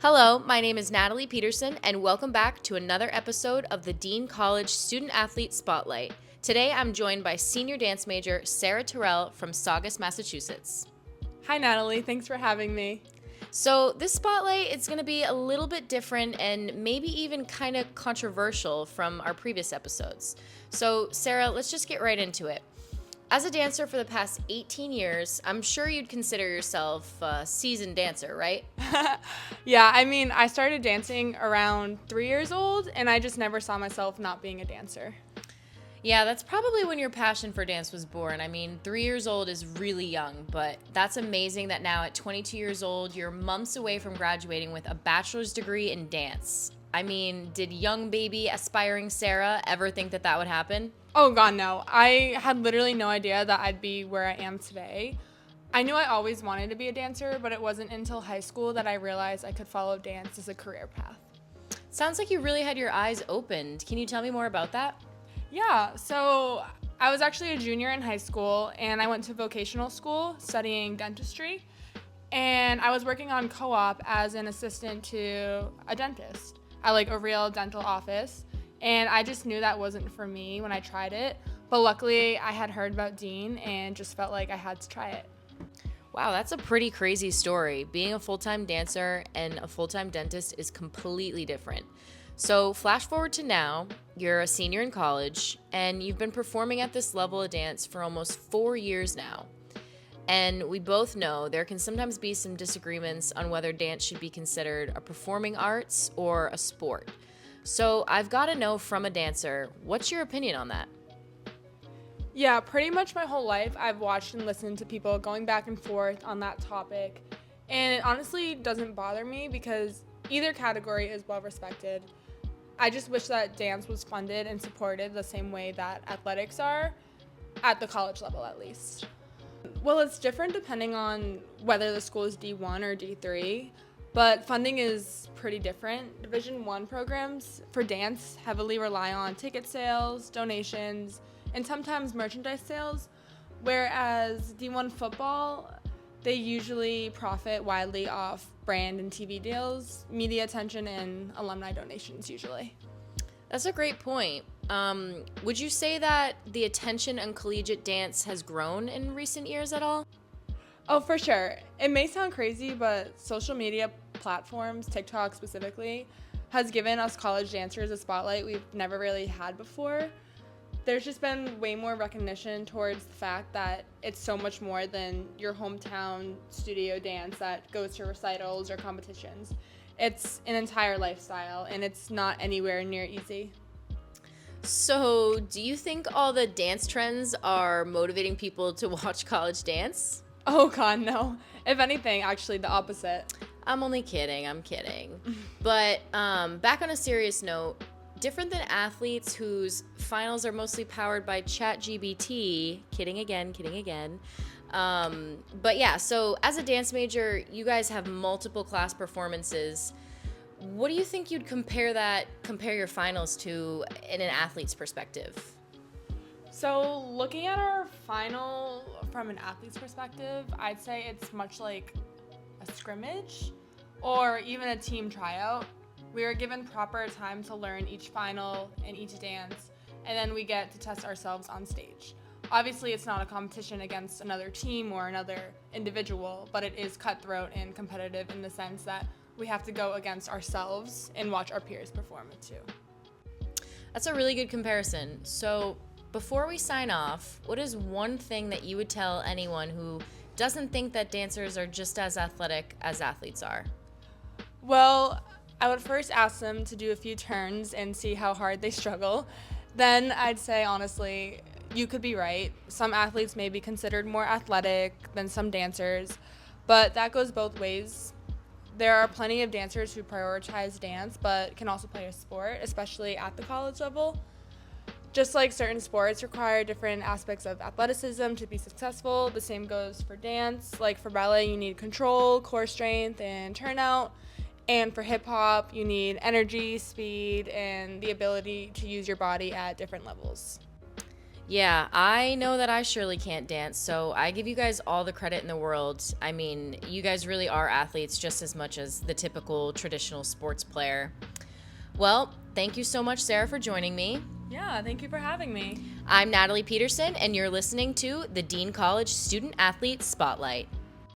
Hello, my name is Natalie Peterson, and welcome back to another episode of the Dean College Student Athlete Spotlight. Today, I'm joined by senior dance major Sarah Terrell from Saugus, Massachusetts. Hi, Natalie. Thanks for having me. So this spotlight is going to be a little bit different and maybe even kind of controversial from our previous episodes. So Sarah, let's just get right into it. As a dancer for the past 18 years, I'm sure you'd consider yourself a seasoned dancer, right? Yeah, I started dancing around 3 years old, and I just never saw myself not being a dancer. Yeah, that's probably when your passion for dance was born. 3 years old is really young, but that's amazing that now at 22 years old, you're months away from graduating with a bachelor's degree in dance. Did young baby aspiring Sarah ever think that would happen? Oh, God, no. I had literally no idea that I'd be where I am today. I knew I always wanted to be a dancer, but it wasn't until high school that I realized I could follow dance as a career path. Sounds like you really had your eyes opened. Can you tell me more about that? Yeah, so I was actually a junior in high school, and I went to vocational school studying dentistry, and I was working on co-op as an assistant to a dentist at a real dental office, and I just knew that wasn't for me when I tried it, but luckily I had heard about Dean and just felt like I had to try it. Wow, that's a pretty crazy story. Being a full-time dancer and a full-time dentist is completely different. So flash forward to now, you're a senior in college, and you've been performing at this level of dance for almost 4 years now. And we both know there can sometimes be some disagreements on whether dance should be considered a performing arts or a sport. So I've got to know from a dancer, what's your opinion on that? Yeah, pretty much my whole life I've watched and listened to people going back and forth on that topic, and it honestly doesn't bother me because either category is well respected. I just wish that dance was funded and supported the same way that athletics are, at the college level at least. Well, it's different depending on whether the school is D1 or D3, but funding is pretty different. Division I programs for dance heavily rely on ticket sales, donations, and sometimes merchandise sales, whereas D1 football, they usually profit widely off brand and TV deals, media attention, and alumni donations usually. That's a great point. Would you say that the attention on collegiate dance has grown in recent years at all? Oh, for sure. It may sound crazy, but social media platforms, TikTok specifically, has given us college dancers a spotlight we've never really had before. There's just been way more recognition towards the fact that it's so much more than your hometown studio dance that goes to recitals or competitions. It's an entire lifestyle, and it's not anywhere near easy. So, do you think all the dance trends are motivating people to watch college dance? Oh, God, no. If anything, actually, the opposite. I'm only kidding, I'm kidding. But back on a serious note, different than athletes whose finals are mostly powered by ChatGPT, kidding again. But yeah, so as a dance major, you guys have multiple class performances. What do you think you'd compare your finals to in an athlete's perspective? So looking at our final from an athlete's perspective, I'd say it's much like a scrimmage or even a team tryout. We are given proper time to learn each final and each dance, and then we get to test ourselves on stage. Obviously, it's not a competition against another team or another individual, but it is cutthroat and competitive in the sense that we have to go against ourselves and watch our peers perform it too. That's a really good comparison. So before we sign off, what is one thing that you would tell anyone who doesn't think that dancers are just as athletic as athletes are? Well, I would first ask them to do a few turns and see how hard they struggle. Then I'd say, honestly, you could be right. Some athletes may be considered more athletic than some dancers, but that goes both ways. There are plenty of dancers who prioritize dance but can also play a sport, especially at the college level. Just like certain sports require different aspects of athleticism to be successful, the same goes for dance. Like for ballet, you need control, core strength, and turnout. And for hip hop, you need energy, speed, and the ability to use your body at different levels. Yeah, I know that I surely can't dance, so I give you guys all the credit in the world. I mean, you guys really are athletes just as much as the typical traditional sports player. Well, thank you so much, Sarah, for joining me. Yeah, thank you for having me. I'm Natalie Peterson, and you're listening to the Dean College Student Athlete Spotlight.